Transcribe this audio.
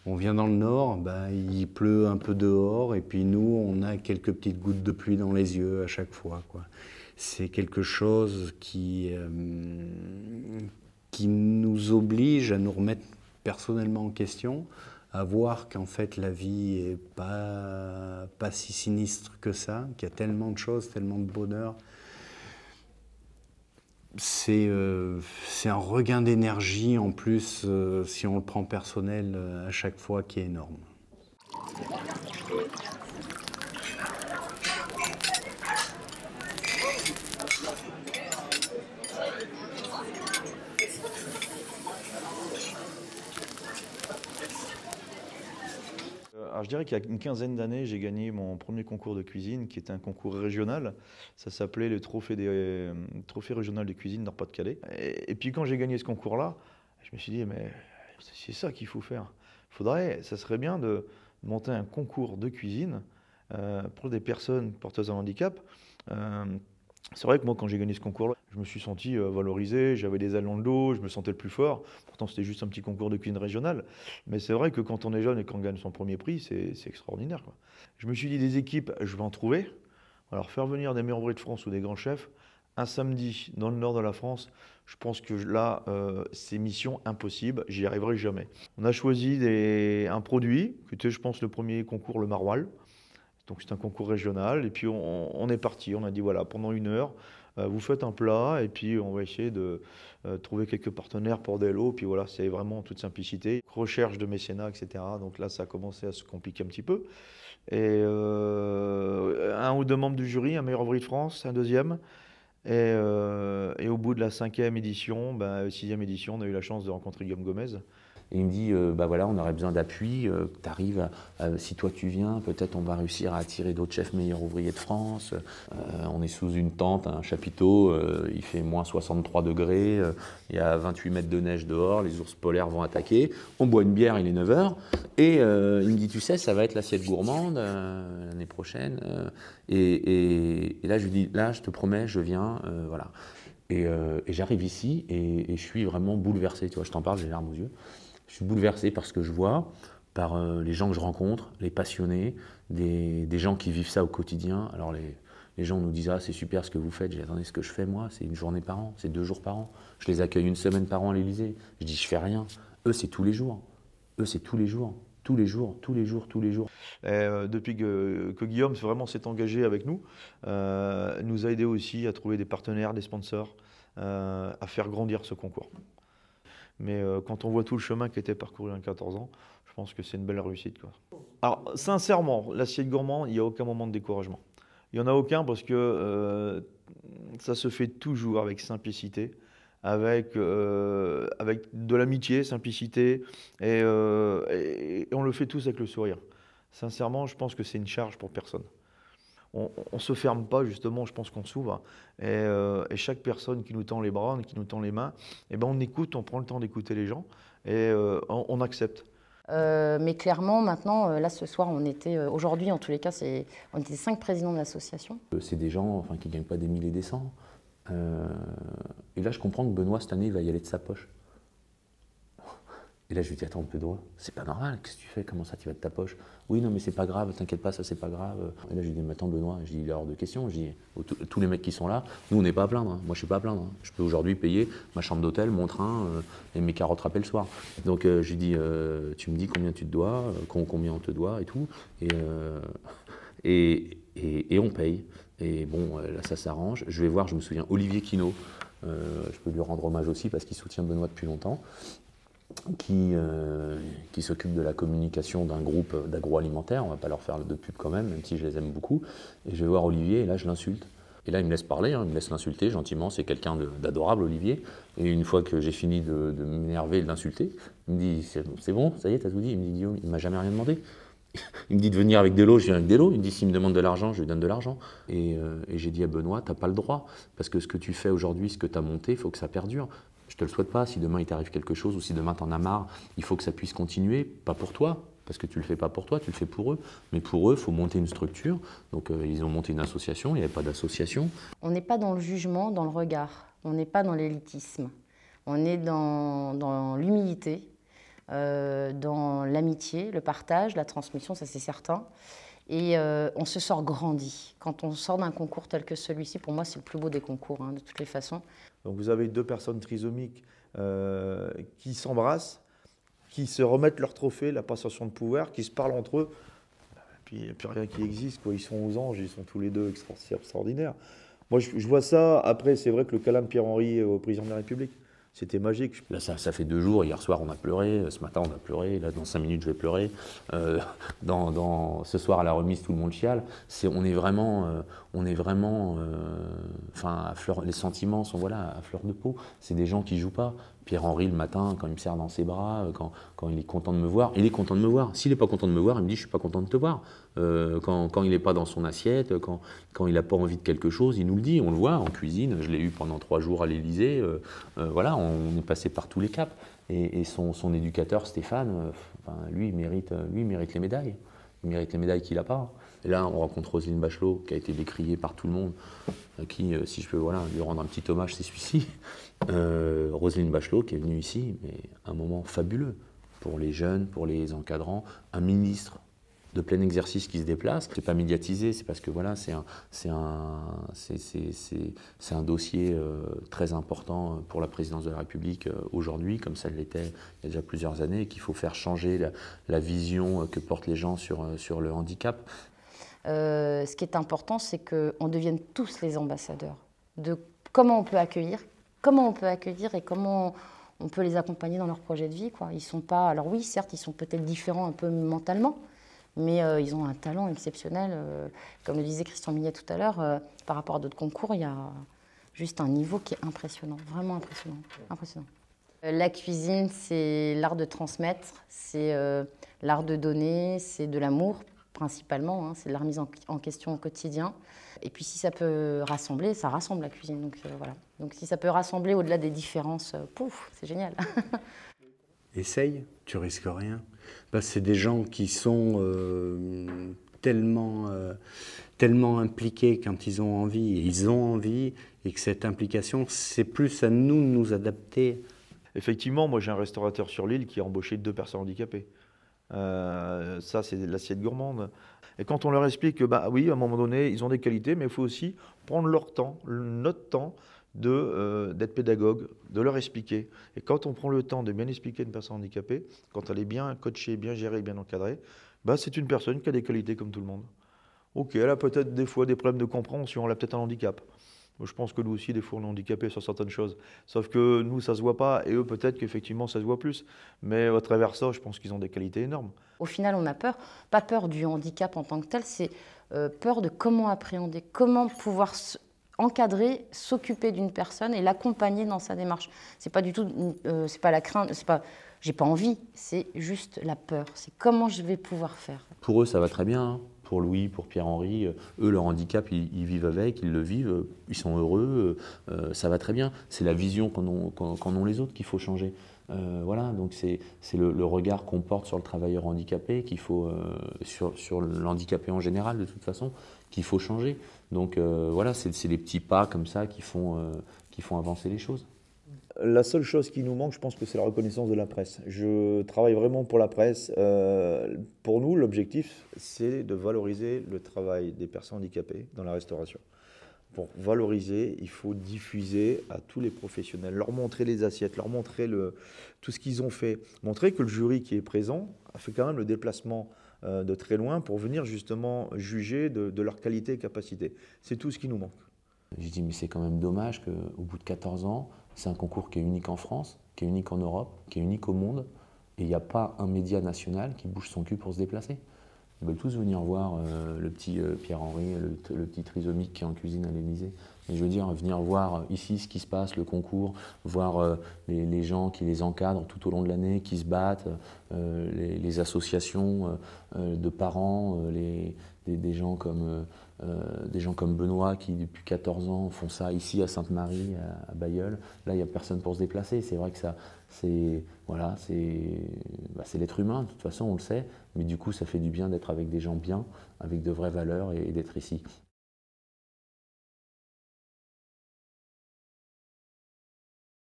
On vient dans le nord, bah, il pleut un peu dehors et puis nous, on a quelques petites gouttes de pluie dans les yeux à chaque fois, quoi. C'est quelque chose qui nous oblige à nous remettre personnellement en question, à voir qu'en fait la vie est pas si sinistre que ça, qu'il y a tellement de choses, tellement de bonheur. C'est un regain d'énergie en plus, si on le prend personnel, à chaque fois, qui est énorme. Alors je dirais qu'il y a une quinzaine d'années, j'ai gagné mon premier concours de cuisine, qui était un concours régional. Ça s'appelait le trophée régional de cuisine Nord-Pas-de-Calais. Et puis quand j'ai gagné ce concours-là, je me suis dit, mais c'est ça qu'il faut faire. Ça serait bien de monter un concours de cuisine pour des personnes porteuses d'un handicap. Euh, c'est vrai que moi, quand j'ai gagné ce concours-là, je me suis senti valorisé, j'avais des ailes dans le dos, je me sentais le plus fort. Pourtant, c'était juste un petit concours de cuisine régionale. Mais c'est vrai que quand on est jeune et qu'on gagne son premier prix, c'est extraordinaire, quoi. Je me suis dit, des équipes, je vais en trouver. Alors, faire venir des meilleurs ouvriers de France ou des grands chefs, un samedi dans le nord de la France, je pense que là, c'est mission impossible, j'y arriverai jamais. On a choisi un produit, qui était, je pense, le premier concours, le maroilles. Donc c'est un concours régional et puis on est parti, on a dit voilà, pendant 1 heure, vous faites un plat et puis on va essayer de trouver quelques partenaires pour des lots. Puis voilà, c'est vraiment en toute simplicité. Recherche de mécénat, etc. Donc là, ça a commencé à se compliquer un petit peu. Et un ou deux membres du jury, un meilleur ouvrier de France, un deuxième. Et au bout de la 5e édition, 6e édition, on a eu la chance de rencontrer Guillaume Gomez. Et il me dit, bah voilà, on aurait besoin d'appui, t'arrives, si toi tu viens, peut-être on va réussir à attirer d'autres chefs meilleurs ouvriers de France. On est sous une tente, un chapiteau, il fait moins 63 degrés, il y a 28 mètres de neige dehors, les ours polaires vont attaquer, on boit une bière, il est 9 h, et il me dit, tu sais, ça va être l'assiette gourmande l'année prochaine. Et là, je lui dis, là, je te promets, je viens, voilà. Et j'arrive ici et je suis vraiment bouleversé, tu vois, je t'en parle, j'ai les larmes aux yeux. Je suis bouleversé par ce que je vois, par les gens que je rencontre, les passionnés, des gens qui vivent ça au quotidien. Alors les gens nous disent « Ah, c'est super ce que vous faites ». J'ai dit « Attendez, ce que je fais moi, c'est 1 journée par an, c'est 2 jours par an. Je les accueille 1 semaine par an à l'Élysée. Je dis « Je fais rien ». Eux, c'est tous les jours. Eux, c'est tous les jours. Tous les jours, tous les jours, tous les jours. Depuis que Guillaume vraiment s'est engagé avec nous, nous a aidé aussi à trouver des partenaires, des sponsors, à faire grandir ce concours. Mais quand on voit tout le chemin qui a été parcouru en 14 ans, je pense que c'est une belle réussite, quoi. Alors, sincèrement, l'assiette gourmand, il n'y a aucun moment de découragement. Il n'y en a aucun parce que ça se fait toujours avec simplicité, avec de l'amitié, simplicité, et on le fait tous avec le sourire. Sincèrement, je pense que c'est une charge pour personne. On ne se ferme pas, justement, je pense qu'on s'ouvre. Et chaque personne qui nous tend les bras, qui nous tend les mains, eh ben on écoute, on prend le temps d'écouter les gens et on accepte. Mais clairement, maintenant, là, ce soir, aujourd'hui, en tous les cas, on était 5 présidents de l'association. C'est des gens enfin, qui ne gagnent pas des 1000 et des 100. Et là, je comprends que Benoît, cette année, il va y aller de sa poche. Et là, je lui dis, attends, Benoît, c'est pas normal, qu'est-ce que tu fais? Comment ça, tu vas de ta poche? Oui, non, mais c'est pas grave, t'inquiète pas, ça, c'est pas grave. Et là, je lui dis, mais attends, Benoît, je dis, il est hors de question. Je dis, tous les mecs qui sont là, nous, on n'est pas à plaindre. Hein. Moi, je suis pas à plaindre. Hein. Je peux aujourd'hui payer ma chambre d'hôtel, mon train et mes carottes râpées le soir. Donc, je lui dis, tu me dis combien tu te dois, combien on te doit et tout. Et on paye. Et bon, là, ça s'arrange. Je vais voir, je me souviens, Olivier Quinault. Je peux lui rendre hommage aussi parce qu'il soutient Benoît depuis longtemps. Qui s'occupe de la communication d'un groupe d'agroalimentaire, on ne va pas leur faire de pub quand même si je les aime beaucoup. Et je vais voir Olivier et là je l'insulte. Et là il me laisse parler, hein, il me laisse l'insulter gentiment, c'est quelqu'un d'adorable Olivier. Et une fois que j'ai fini de m'énerver et de l'insulter, il me dit c'est bon, ça y est, t'as tout dit. Il me dit Guillaume, il ne m'a jamais rien demandé. Il me dit de venir avec des lots, je viens avec des lots. Il me dit s'il me demande de l'argent, je lui donne de l'argent. Et j'ai dit à Benoît, t'as pas le droit, parce que ce que tu fais aujourd'hui, ce que tu as monté, il faut que ça perdure. Je te le souhaite pas, si demain il t'arrive quelque chose ou si demain t'en as marre, il faut que ça puisse continuer, pas pour toi, parce que tu le fais pas pour toi, tu le fais pour eux, mais pour eux, il faut monter une structure. Donc ils ont monté une association, il n'y avait pas d'association. On n'est pas dans le jugement, dans le regard, on n'est pas dans l'élitisme, on est dans l'humilité. dans l'amitié, le partage, la transmission, ça c'est certain. Et on se sort grandi. Quand on sort d'un concours tel que celui-ci, pour moi c'est le plus beau des concours, de toutes les façons. Donc vous avez 2 personnes trisomiques qui s'embrassent, qui se remettent leur trophée, la passation de pouvoir, qui se parlent entre eux. Puis il n'y a plus rien qui existe, quoi. Ils sont aux anges, ils sont tous les deux extraordinaires. Moi je vois ça, après c'est vrai que le câlin de Pierre-Henri au président de la République, c'était magique. Là, ça fait 2 jours. Hier soir, on a pleuré. Ce matin, on a pleuré. Là, dans 5 minutes, je vais pleurer. Ce soir, à la remise, tout le monde chiale. On est vraiment, enfin, les sentiments sont voilà à fleur de peau. C'est des gens qui jouent pas. Pierre-Henri, le matin, quand il me serre dans ses bras, quand il est content de me voir, il est content de me voir. S'il n'est pas content de me voir, il me dit je suis pas content de te voir. Quand il n'est pas dans son assiette, quand il n'a pas envie de quelque chose, il nous le dit. On le voit en cuisine. Je l'ai eu pendant 3 jours à l'Élysée. Voilà, on est passé par tous les caps. Et son éducateur Stéphane, lui, il mérite les médailles. Il mérite les médailles qu'il n'a pas. Et là, on rencontre Roselyne Bachelot, qui a été décriée par tout le monde, à qui, si je peux lui rendre un petit hommage, c'est celui-ci. Roselyne Bachelot, qui est venue ici, mais un moment fabuleux pour les jeunes, pour les encadrants, un ministre de plein exercice qui se déplace. C'est pas médiatisé, c'est parce que voilà, c'est un dossier très important pour la présidence de la République aujourd'hui, comme ça l'était il y a déjà plusieurs années, et qu'il faut faire changer la vision que portent les gens sur le handicap. Ce qui est important, c'est qu'on devienne tous les ambassadeurs de comment on peut accueillir et comment on peut les accompagner dans leur projet de vie, quoi. Ils sont pas, alors oui, certes, ils sont peut-être différents un peu mentalement, mais ils ont un talent exceptionnel. Comme le disait Christian Millet tout à l'heure, par rapport à d'autres concours, il y a juste un niveau qui est impressionnant, vraiment impressionnant. Impressionnant. La cuisine, c'est l'art de transmettre, c'est l'art de donner, c'est de l'amour principalement, c'est de la remise en question au quotidien. Et puis si ça peut rassembler, ça rassemble la cuisine. Donc voilà. Donc si ça peut rassembler au-delà des différences, pouf, c'est génial. Essaye, tu risques rien. Parce que c'est des gens qui sont tellement impliqués quand ils ont envie, et ils ont envie, et que cette implication, c'est plus à nous de nous adapter. Effectivement, moi j'ai un restaurateur sur l'île qui a embauché 2 personnes handicapées. Ça, c'est l'assiette gourmande. Et quand on leur explique que, bah oui, à un moment donné, ils ont des qualités, mais il faut aussi prendre leur temps, notre temps, d'être pédagogue, de leur expliquer. Et quand on prend le temps de bien expliquer une personne handicapée, quand elle est bien coachée, bien gérée, bien encadrée, bah c'est une personne qui a des qualités comme tout le monde. Ok, elle a peut-être des fois des problèmes de compréhension, elle a peut-être un handicap. Je pense que nous aussi, des fois, on est handicapés sur certaines choses. Sauf que nous, ça ne se voit pas, et eux, peut-être qu'effectivement, ça se voit plus. Mais à travers ça, je pense qu'ils ont des qualités énormes. Au final, on a peur, pas peur du handicap en tant que tel, c'est peur de comment appréhender, comment pouvoir encadrer, s'occuper d'une personne et l'accompagner dans sa démarche. C'est pas du tout, c'est pas la crainte, c'est pas, j'ai pas envie, c'est juste la peur. C'est comment je vais pouvoir faire. Pour eux, ça va très bien. Hein. Pour Louis, pour Pierre-Henri, eux, leur handicap, ils vivent avec, ils le vivent, ils sont heureux, ça va très bien. C'est la vision qu'en ont les autres qu'il faut changer. Voilà, donc c'est le regard qu'on porte sur le travailleur handicapé, qu'il faut, sur l'handicapé en général, de toute façon, qu'il faut changer. Donc voilà, c'est des petits pas comme ça qui font avancer les choses. La seule chose qui nous manque, je pense que c'est la reconnaissance de la presse. Je travaille vraiment pour la presse. Pour nous, l'objectif, c'est de valoriser le travail des personnes handicapées dans la restauration. Pour valoriser, il faut diffuser à tous les professionnels, leur montrer les assiettes, leur montrer tout ce qu'ils ont fait, montrer que le jury qui est présent a fait quand même le déplacement de très loin pour venir justement juger de leur qualité et capacité. C'est tout ce qui nous manque. Je dis, mais c'est quand même dommage qu'au bout de 14 ans, c'est un concours qui est unique en France, qui est unique en Europe, qui est unique au monde, et il n'y a pas un média national qui bouge son cul pour se déplacer. Ils veulent tous venir voir le petit Pierre-Henri, le petit trisomique qui est en cuisine à l'Élysée. Et je veux dire, venir voir ici ce qui se passe, le concours, voir les gens qui les encadrent tout au long de l'année, qui se battent, les associations de parents, des gens comme Benoît qui, depuis 14 ans, font ça ici à Sainte-Marie, à Bailleul. Là, il n'y a personne pour se déplacer. C'est vrai que ça, c'est l'être humain, de toute façon, on le sait. Mais du coup, ça fait du bien d'être avec des gens bien, avec de vraies valeurs et d'être ici.